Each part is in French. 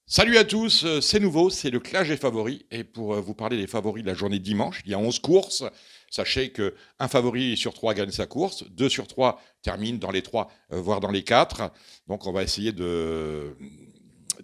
Salut à tous, c'est nouveau, c'est le clash des favoris et pour, vous parler des favoris de la journée de dimanche, il y a 11 courses. Sachez qu'un favori sur 3 gagne sa course, 2 sur 3 terminent dans les 3, voire dans les 4. Donc on va essayer de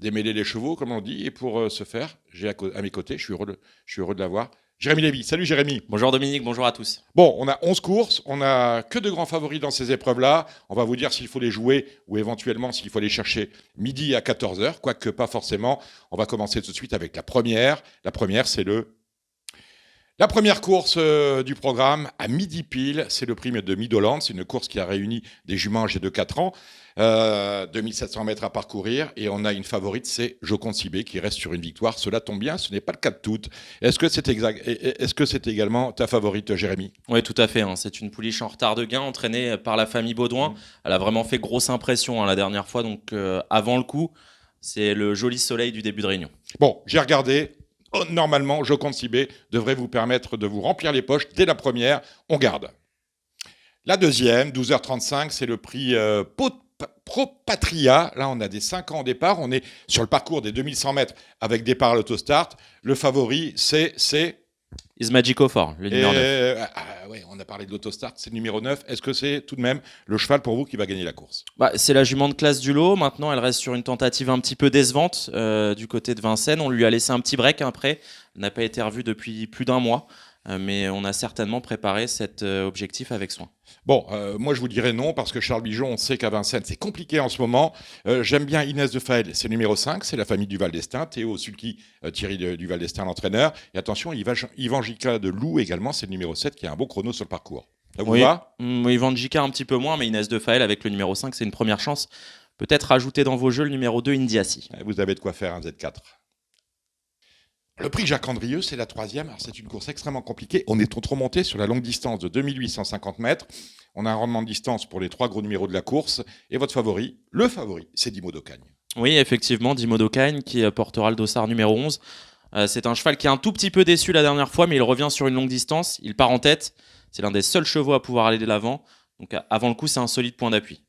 démêler les chevaux comme on dit et pour, ce faire, j'ai à mes côtés, je suis heureux de l'avoir, Jérémy Lévy. Salut Jérémy! Bonjour Dominique, bonjour à tous. Bon, on a 11 courses, on n'a que de grands favoris dans ces épreuves-là. On va vous dire s'il faut les jouer ou éventuellement s'il faut les chercher midi à 14h, quoique pas forcément. On va commencer tout de suite avec la première. La première, c'est la première course du programme à midi pile. C'est le prix de Midland. C'est une course qui a réuni des juments âgés de 4 ans. 2700 mètres à parcourir et on a une favorite, c'est Joconde Sibé qui reste sur une victoire. Cela tombe bien, ce n'est pas le cas de toutes. Est-ce que c'est exact? Est-ce que c'est également ta favorite, Jérémy? Oui, tout à fait, hein. C'est une pouliche en retard de gain entraînée par la famille Baudouin. Elle a vraiment fait grosse impression, hein, la dernière fois, donc avant le coup, c'est le joli soleil du début de réunion. Bon, j'ai regardé. Oh, normalement, Joconde Sibé devrait vous permettre de vous remplir les poches dès la première. On garde. La deuxième, 12h35, c'est le prix Pro Patria. Là, on a des 5 ans au départ. On est sur le parcours des 2100 mètres avec départ à l'autostart. Le favori, c'est Is Magico Fort, le numéro 9. ouais, on a parlé de l'autostart, c'est le numéro 9. Est-ce que c'est tout de même le cheval pour vous qui va gagner la course? C'est la jument de classe du lot. Maintenant, elle reste sur une tentative un petit peu décevante du côté de Vincennes. On lui a laissé un petit break après. Elle n'a pas été revue depuis plus d'un mois. Mais on a certainement préparé cet objectif avec soin. Bon, moi je vous dirais non, parce que Charles Bijon, on sait qu'à Vincennes, c'est compliqué en ce moment. J'aime bien Inès de Faël, c'est le numéro 5, c'est la famille du Val d'Estaing. Théo Sulky, Thierry du Val d'Estaing, l'entraîneur. Et attention, Yvan Gica de Loup également, c'est le numéro 7 qui a un bon chrono sur le parcours. Ça vous va? Yvan Gica un petit peu moins, mais Inès de Faël avec le numéro 5, c'est une première chance. Peut-être rajouter dans vos jeux le numéro 2, Indiasi. Vous avez de quoi faire un Z4. Le prix Jacques Andrieux, c'est la troisième. Alors, c'est une course extrêmement compliquée. On est trop monté sur la longue distance de 2850 mètres. On a un rendement de distance pour les 3 gros numéros de la course. Et votre favori, le favori, c'est Dimo d'Ocagne. Oui, effectivement, Dimo d'Ocagne qui portera le dossard numéro 11. C'est un cheval qui est un tout petit peu déçu la dernière fois, mais il revient sur une longue distance. Il part en tête. C'est l'un des seuls chevaux à pouvoir aller de l'avant. Donc avant le coup, c'est un solide point d'appui.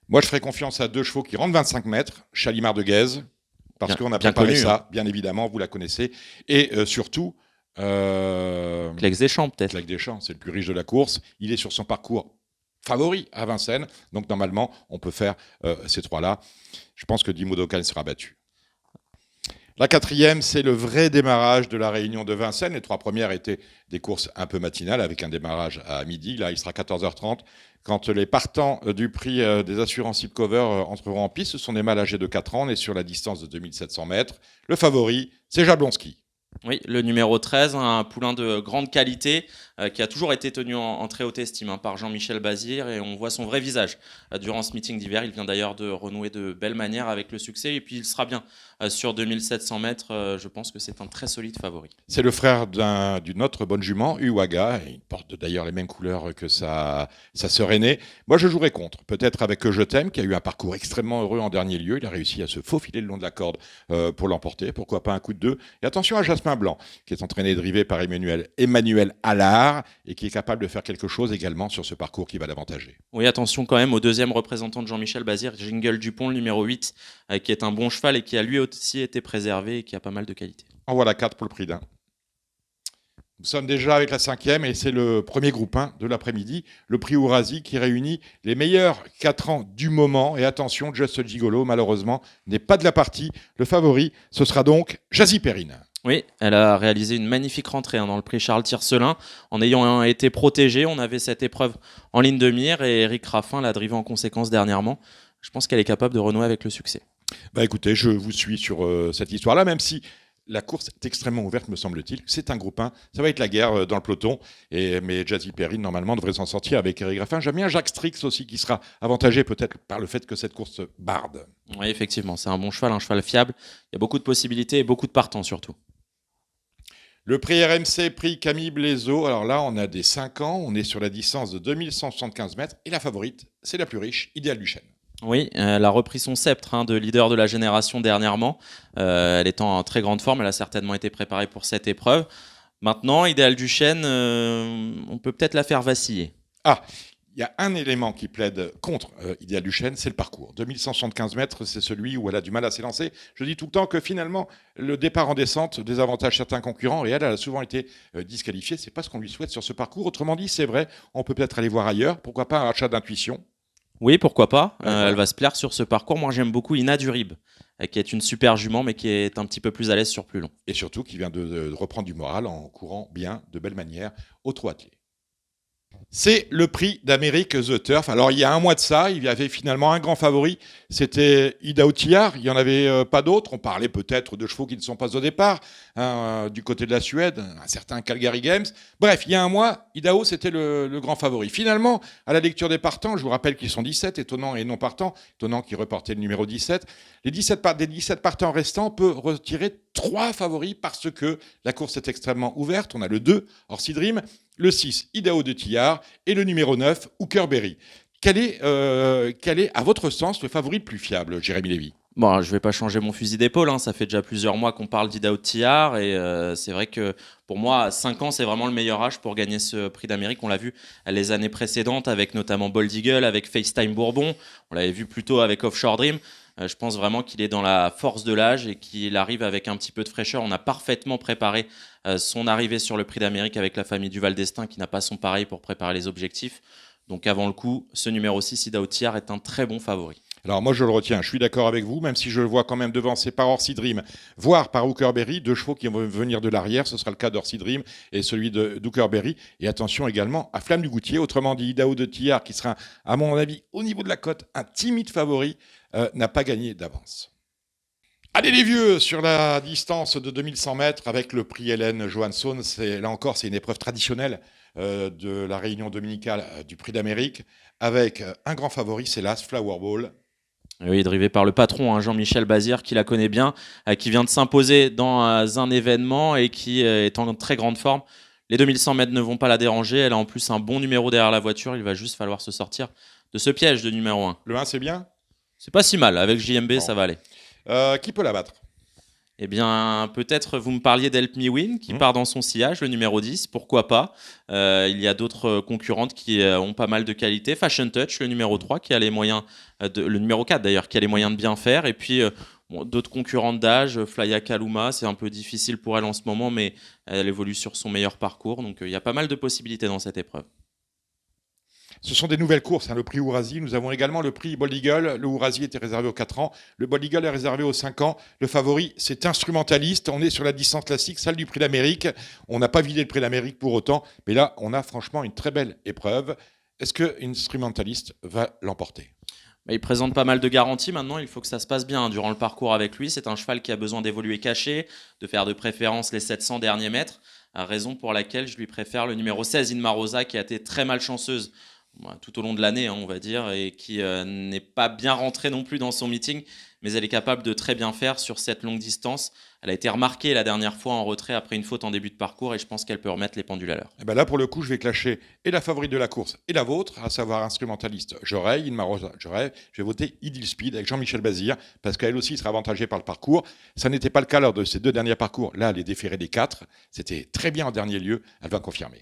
Moi, je ferai confiance à 2 chevaux qui rentrent 25 mètres. Chalimard de Guèze. Parce qu'on a préparé connu, ça, hein. bien évidemment, vous la connaissez. Et surtout... Clex Deschamps, peut-être. Clex Deschamps, c'est le plus riche de la course. Il est sur son parcours favori à Vincennes. Donc, normalement, on peut faire ces 3-là. Je pense que Dimo d'Ocagne sera battu. La quatrième, c'est le vrai démarrage de la réunion de Vincennes. Les 3 premières étaient des courses un peu matinales avec un démarrage à midi. Là, il sera 14h30. Quand les partants du prix des assurances Hipcover entreront en piste, ce sont des mâles âgés de 4 ans. On est sur la distance de 2700 mètres. Le favori, c'est Jablonski. Oui, le numéro 13, un poulain de grande qualité qui a toujours été tenu en très haute estime par Jean-Michel Bazir et on voit son vrai visage durant ce meeting d'hiver. Il vient d'ailleurs de renouer de belle manière avec le succès et puis il sera bien sur 2700 mètres. Je pense que c'est un très solide favori. C'est le frère d'une autre bonne jument, Uwaga. Il porte d'ailleurs les mêmes couleurs que sa sœur aînée. Moi, je jouerai contre. Peut-être avec Je t'aime, qui a eu un parcours extrêmement heureux en dernier lieu. Il a réussi à se faufiler le long de la corde pour l'emporter. Pourquoi pas un coup de 2. Et attention à Jasmin Blanc, qui est entraîné et drivé par Emmanuel Allard et qui est capable de faire quelque chose également sur ce parcours qui va l'avantager. Oui, attention quand même au deuxième représentant de Jean-Michel Bazir, Jingle Dupont, le numéro 8, qui est un bon cheval et qui a lui aussi été préservé et qui a pas mal de qualité. En voilà 4 pour le prix d'un. Nous sommes déjà avec la 5e et c'est le premier groupe 1 de l'après-midi, le prix Ourasi qui réunit les meilleurs 4 ans du moment. Et attention, Just Gigolo, malheureusement, n'est pas de la partie. Le favori, ce sera donc Jazzy Perrine. Oui, elle a réalisé une magnifique rentrée dans le prix Charles Tiercelin. En ayant été protégée, on avait cette épreuve en ligne de mire et Eric Raffin l'a drivé en conséquence dernièrement. Je pense qu'elle est capable de renouer avec le succès. Écoutez, je vous suis sur cette histoire-là, même si la course est extrêmement ouverte, me semble-t-il. C'est un groupe 1, ça va être la guerre dans le peloton. Mais Jazzy Perrine, normalement, devrait s'en sortir avec Eric Raffin. J'aime bien Jacques Strix aussi, qui sera avantagé peut-être par le fait que cette course barde. Oui, effectivement, c'est un bon cheval, un cheval fiable. Il y a beaucoup de possibilités et beaucoup de partants surtout. Le prix RMC, prix Camille Blaiseau. Alors là, on a des 5 ans, on est sur la distance de 2175 mètres. Et la favorite, c'est la plus riche, Idéal Duchesne. Oui, elle a repris son sceptre de leader de la génération dernièrement. Elle est en très grande forme, elle a certainement été préparée pour cette épreuve. Maintenant, Idéal Duchesne, on peut peut-être la faire vaciller. Ah, il Il y a un élément qui plaide contre Idéal du Chêne, c'est le parcours. 2175 mètres, c'est celui où elle a du mal à s'élancer. Je dis tout le temps que finalement, le départ en descente désavantage certains concurrents et elle a souvent été disqualifiée. C'est pas ce qu'on lui souhaite sur ce parcours. Autrement dit, c'est vrai, on peut peut-être aller voir ailleurs. Pourquoi pas un achat d'intuition? Oui, pourquoi pas. Voilà. Elle va se plaire sur ce parcours. Moi, j'aime beaucoup Ina Durib, qui est une super jument, mais qui est un petit peu plus à l'aise sur plus long. Et surtout, qui vient de reprendre du moral en courant bien, de belle manière, au trot attelé. C'est le prix d'Amérique The Turf. Alors, il y a un mois de ça, il y avait finalement un grand favori. C'était Idaho Tillard. Il n'y en avait pas d'autres. On parlait peut-être de chevaux qui ne sont pas au départ. Du côté de la Suède, un certain Calgary Games. Bref, il y a un mois, Idaho, c'était le grand favori. Finalement, à la lecture des partants, je vous rappelle qu'ils sont 17, étonnant et non partants. Étonnant qui reportait le numéro 17. Des 17 partants restants, on peut retirer 3 favoris parce que la course est extrêmement ouverte. On a le 2, Orsi Dream, le 6, Idaho de Tillard, et le numéro 9, Hooker Berry. Quel est, à votre sens, le favori le plus fiable, Jérémy Lévy? Bon, je vais pas changer mon fusil d'épaule. Ça fait déjà plusieurs mois qu'on parle d'Idaho Tillard. Et c'est vrai que pour moi, 5 ans, c'est vraiment le meilleur âge pour gagner ce prix d'Amérique. On l'a vu les années précédentes avec notamment Bold Eagle, avec FaceTime Bourbon. On l'avait vu plus tôt avec Offshore Dream. Je pense vraiment qu'il est dans la force de l'âge et qu'il arrive avec un petit peu de fraîcheur. On a parfaitement préparé son arrivée sur le prix d'Amérique avec la famille Duval d'Estaing qui n'a pas son pareil pour préparer les objectifs. Donc avant le coup, ce numéro 6, Idaho Tillard, est un très bon favori. Alors moi je le retiens, je suis d'accord avec vous, même si je le vois quand même devancé par Orsi Dream, voire par Hooker Berry, 2 chevaux qui vont venir de l'arrière, ce sera le cas d'Orsi Dream et celui d'Hooker Berry. Et attention également à Flamme du Goutier, autrement dit Idaho de Tillard, qui sera à mon avis au niveau de la cote un timide favori, n'a pas gagné d'avance. Allez les vieux, sur la distance de 2100 mètres avec le prix Hélène Johansson, là encore c'est une épreuve traditionnelle de la réunion dominicale du prix d'Amérique, avec un grand favori, c'est l'As Flower Ball. Oui, drivé par le patron, Jean-Michel Bazir, qui la connaît bien, qui vient de s'imposer dans un événement et qui est en très grande forme. Les 2100 mètres ne vont pas la déranger. Elle a en plus un bon numéro derrière la voiture. Il va juste falloir se sortir de ce piège de numéro 1. Le 1, c'est bien? C'est pas si mal. Avec JMB, bon, ça va aller. Qui peut la battre? Eh bien, peut-être vous me parliez d'Help Me Win, qui part dans son sillage, le numéro 10, pourquoi pas. Il y a d'autres concurrentes qui ont pas mal de qualité. Fashion Touch, le numéro 3, qui a les moyens, le numéro 4 d'ailleurs, qui a les moyens de bien faire. Et puis, d'autres concurrentes d'âge, Flya Kaluma, c'est un peu difficile pour elle en ce moment, mais elle évolue sur son meilleur parcours. Donc, il y a pas mal de possibilités dans cette épreuve. Ce sont des nouvelles courses, le prix Ourasi. Nous avons également le prix Bold Eagle. Le Ourasi était réservé aux 4 ans. Le Bold Eagle est réservé aux 5 ans. Le favori, c'est Instrumentaliste. On est sur la distance classique, celle du prix d'Amérique. On n'a pas vidé le prix d'Amérique pour autant. Mais là, on a franchement une très belle épreuve. Est-ce que Instrumentaliste va l'emporter? Il présente pas mal de garanties maintenant, il faut que ça se passe bien durant le parcours avec lui. C'est un cheval qui a besoin d'évoluer caché, de faire de préférence les 700 derniers mètres, raison pour laquelle je lui préfère le numéro 16, Inma Rosa, qui a été très malchanceuse tout au long de l'année, on va dire, et qui n'est pas bien rentrée non plus dans son meeting, mais elle est capable de très bien faire sur cette longue distance. Elle a été remarquée la dernière fois en retrait après une faute en début de parcours, et je pense qu'elle peut remettre les pendules à l'heure. Et ben là, pour le coup, je vais clasher et la favorite de la course et la vôtre, à savoir Instrumentaliste. J'aurai Inma Rosa, je vais voter Idil Speed avec Jean-Michel Bazir, parce qu'elle aussi sera avantagée par le parcours. Ça n'était pas le cas lors de ces 2 derniers parcours. Là, elle est déférée des 4. C'était très bien en dernier lieu. Elle va confirmer.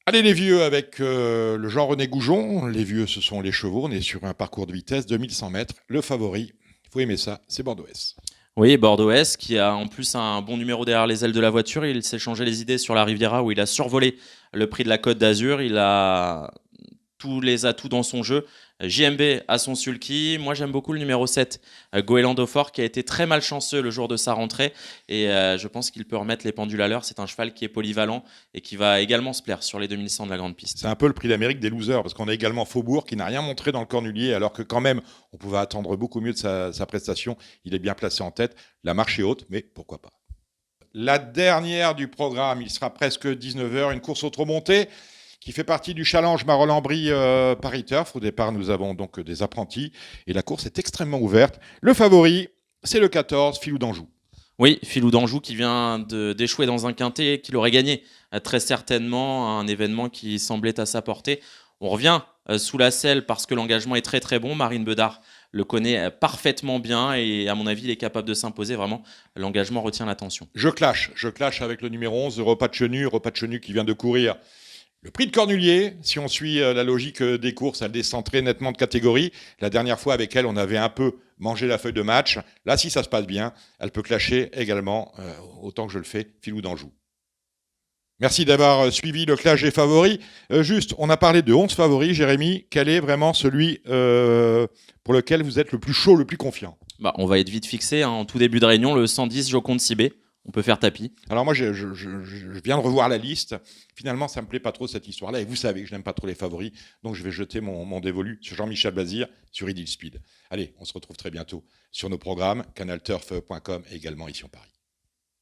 Allez les vieux avec le Jean-René Goujon. Les vieux, ce sont les chevaux. On est sur un parcours de vitesse, 2100 mètres. Le favori, il faut aimer ça, c'est Bordeaux-S. Oui, Bordeaux-S, qui a en plus un bon numéro derrière les ailes de la voiture. Il s'est changé les idées sur la Riviera où il a survolé le prix de la Côte d'Azur. Il a tous les atouts dans son jeu. JMB a son sulky. Moi, j'aime beaucoup le numéro 7, Goéland Fort, qui a été très malchanceux le jour de sa rentrée. Et je pense qu'il peut remettre les pendules à l'heure. C'est un cheval qui est polyvalent et qui va également se plaire sur les 2100 de la grande piste. C'est un peu le prix d'Amérique des losers, parce qu'on a également Faubourg qui n'a rien montré dans le cornulier, alors que quand même, on pouvait attendre beaucoup mieux de sa prestation. Il est bien placé en tête. La marche est haute, mais pourquoi pas. La dernière du programme, il sera presque 19h, une course au trot monté qui fait partie du challenge Marolles-en-Brie Paris Turf. Au départ, nous avons donc des apprentis et la course est extrêmement ouverte. Le favori, c'est le 14, Filou d'Anjou. Oui, Filou d'Anjou qui vient d'échouer dans un quintet et qui l'aurait gagné très certainement, un événement qui semblait à sa portée. On revient sous la selle parce que l'engagement est très très bon. Marine Bedard le connaît parfaitement bien et à mon avis, il est capable de s'imposer. Vraiment, l'engagement retient l'attention. Je clash avec le numéro 11, Repas de Chenu qui vient de courir Le prix de Cornulier, si on suit la logique des courses, elle descend très nettement de catégorie. La dernière fois avec elle, on avait un peu mangé la feuille de match. Là, si ça se passe bien, elle peut clasher également, autant que je le fais, Filou d'Anjou. Merci d'avoir suivi le clash des favoris. Juste, on a parlé de 11 favoris. Jérémy, quel est vraiment celui pour lequel vous êtes le plus chaud, le plus confiant? On va être vite fixé, hein. En tout début de réunion, le 110 Joconde Sibé. On peut faire tapis. Alors moi, je viens de revoir la liste. Finalement, ça me plaît pas trop cette histoire-là. Et vous savez que je n'aime pas trop les favoris. Donc je vais jeter mon dévolu sur Jean-Michel Bazir, sur Idil Speed. Allez, on se retrouve très bientôt sur nos programmes, canalturf.com et également ici en Paris.